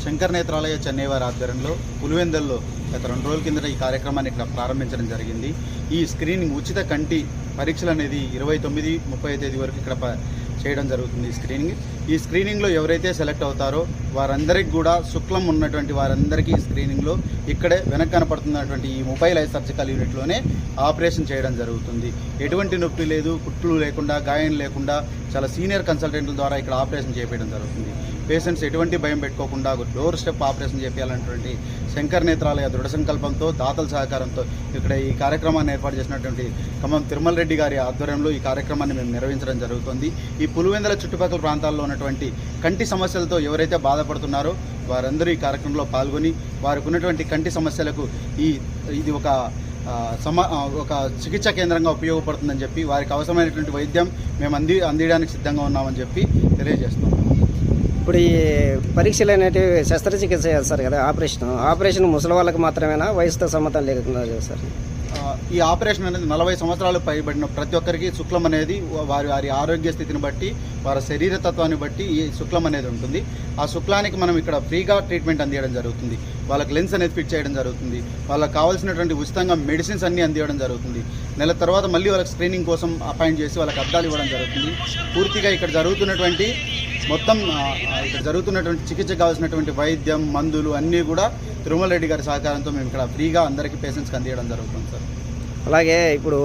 శంకర్ నేత్రాలయ చెన్నై వారి ఆధ్వర్యంలో పులివెందుల్లో గత 2 రోజుల కిందట ఈ కార్యక్రమాన్ని ఇక్కడ ప్రారంభించడం జరిగింది. ఈ స్క్రీనింగ్ ఉచిత కంటి పరీక్షలు అనేది 29, 30 తేదీ వరకు ఇక్కడ చేయడం జరుగుతుంది. ఈ స్క్రీనింగ్లో ఎవరైతే సెలెక్ట్ అవుతారో వారందరికీ కూడా శుక్లం ఉన్నటువంటి వారందరికీ ఈ స్క్రీనింగ్లో ఇక్కడే వెనక కనపడుతున్నటువంటి ఈ మొబైల్ ఐ సర్జికల్ యూనిట్లోనే ఆపరేషన్ చేయడం జరుగుతుంది. ఎటువంటి నొప్పి లేదు, కుట్లు లేకుండా, గాయం లేకుండా చాలా సీనియర్ కన్సల్టెంట్ల ద్వారా ఇక్కడ ఆపరేషన్ చేయించడం జరుగుతుంది. పేషెంట్స్ ఎటువంటి భయం పెట్టుకోకుండా డోర్ స్టెప్ ఆపరేషన్ చేయాలన్నటువంటి శంకర్ నేత్రాలయ దృఢ సంకల్పంతో, దాతల సహకారంతో ఇక్కడ ఈ కార్యక్రమాన్ని ఏర్పాటు చేసినటువంటి ఖమ్మం తిరుమల రెడ్డి గారి ఆధ్వర్యంలో ఈ కార్యక్రమాన్ని మేము నిర్వహించడం జరుగుతుంది. ఈ పులివెందుల చుట్టుపక్కల ప్రాంతాల్లో ఉన్నటువంటి కంటి సమస్యలతో ఎవరైతే బాధపడుతున్నారో వారందరూ ఈ కార్యక్రమంలో పాల్గొని వారికి ఉన్నటువంటి కంటి సమస్యలకు ఇది ఒక చికిత్సా కేంద్రంగా ఉపయోగపడుతుందని చెప్పి వారికి అవసరమైనటువంటి వైద్యం మేము అందించడానికి సిద్ధంగా ఉన్నామని చెప్పి తెలియజేస్తున్నాం. ఇప్పుడు ఈ పరీక్షలు అనేటివి శస్త్రచికిత్స చేస్తారు కదా, ఆపరేషన్ ముసలి వాళ్ళకి మాత్రమేనా, వయసుతో సంబంధం లేకుండా చేస్తారు? ఈ ఆపరేషన్ అనేది 40 సంవత్సరాలు పైబడిన ప్రతి ఒక్కరికి శుక్లం అనేది వారి ఆరోగ్య స్థితిని బట్టి, వారి శరీరతత్వాన్ని బట్టి ఈ శుక్లం అనేది ఉంటుంది. ఆ శుక్లానికి మనం ఇక్కడ ఫ్రీగా ట్రీట్మెంట్ అందించడం జరుగుతుంది. వాళ్ళకి లెన్స్ అనేది ఫిట్ చేయడం జరుగుతుంది. వాళ్ళకి కావాల్సినటువంటి ఉచితంగా మెడిసిన్స్ అన్నీ అందించడం జరుగుతుంది. నెల తర్వాత మళ్ళీ వాళ్ళకి స్క్రీనింగ్ కోసం అపాయింట్ చేసి వాళ్ళకి అద్దాలు ఇవ్వడం జరుగుతుంది. పూర్తిగా ఇక్కడ జరుగుతున్నటువంటి చికిత్సకు కావాల్సినటువంటి వైద్యం, మందులు అన్నీ కూడా తిరుమల రెడ్డి గారి సహకారంతో మేము ఇక్కడ ఫ్రీగా అందరికీ పేషెంట్స్కి అందించడం జరుగుతుంది సార్. అలాగే ఇప్పుడు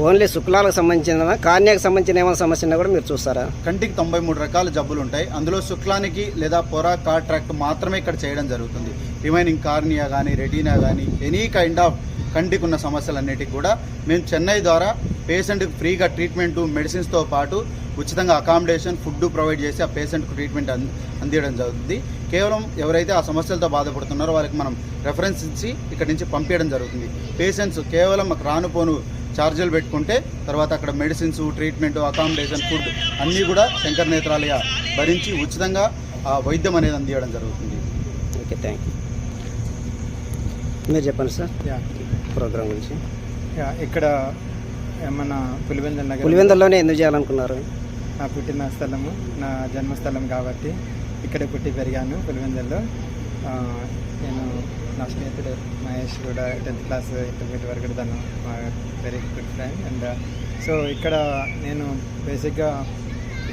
ఓన్లీ శుక్లాలకు సంబంధించిన, కార్నియాకు సంబంధించిన ఏమైనా సమస్య ఉన్నా కూడా మీరు చూస్తారా? కంటికి 93 రకాల జబ్బులు ఉంటాయి. అందులో శుక్లానికి లేదా పొర, కాట్రాక్ట్ మాత్రమే ఇక్కడ చేయడం జరుగుతుంది. రిమైనింగ్ కార్నియా కానీ, రెటీనా కానీ, ఎనీ కైండ్ ఆఫ్ కంటికి ఉన్న సమస్యలన్నిటికీ కూడా మేము చెన్నై ద్వారా పేషెంట్కి ఫ్రీగా ట్రీట్మెంటు, మెడిసిన్స్తో పాటు ఉచితంగా అకామిడేషన్, ఫుడ్ ప్రొవైడ్ చేసి ఆ పేషెంట్కు ట్రీట్మెంట్ అందించడం జరుగుతుంది. కేవలం ఎవరైతే ఆ సమస్యలతో బాధపడుతున్నారో వాళ్ళకి మనం రెఫరెన్స్ ఇచ్చి ఇక్కడి నుంచి పంపించడం జరుగుతుంది. పేషెంట్స్ కేవలం మాకు రానుపోను ఛార్జీలు పెట్టుకుంటే తర్వాత అక్కడ మెడిసిన్స్, ట్రీట్మెంట్, అకామిడేషన్, ఫుడ్ అన్నీ కూడా శంకర్ నేత్రాలయ భరించి ఉచితంగా ఆ వైద్యం అనేది అందించడం జరుగుతుంది. Okay, thank you. మీరు చెప్పండి సార్ ప్రోగ్రామ్ గురించి. ఇక్కడ ఏమన్నా పులివెందుల్లోనే ఎందుకు చేయాలనుకున్నారు? నా పుట్టిన స్థలము, నా జన్మస్థలం కాబట్టి ఇక్కడే పుట్టి పెరిగాను పులివెందుల్లో. నేను నా స్నేహితుడు మహేష్ కూడా 10th క్లాస్ ఇంటర్మీడియట్ వరకు కూడా తను మా very good friend. And so ఇక్కడ నేను బేసిక్గా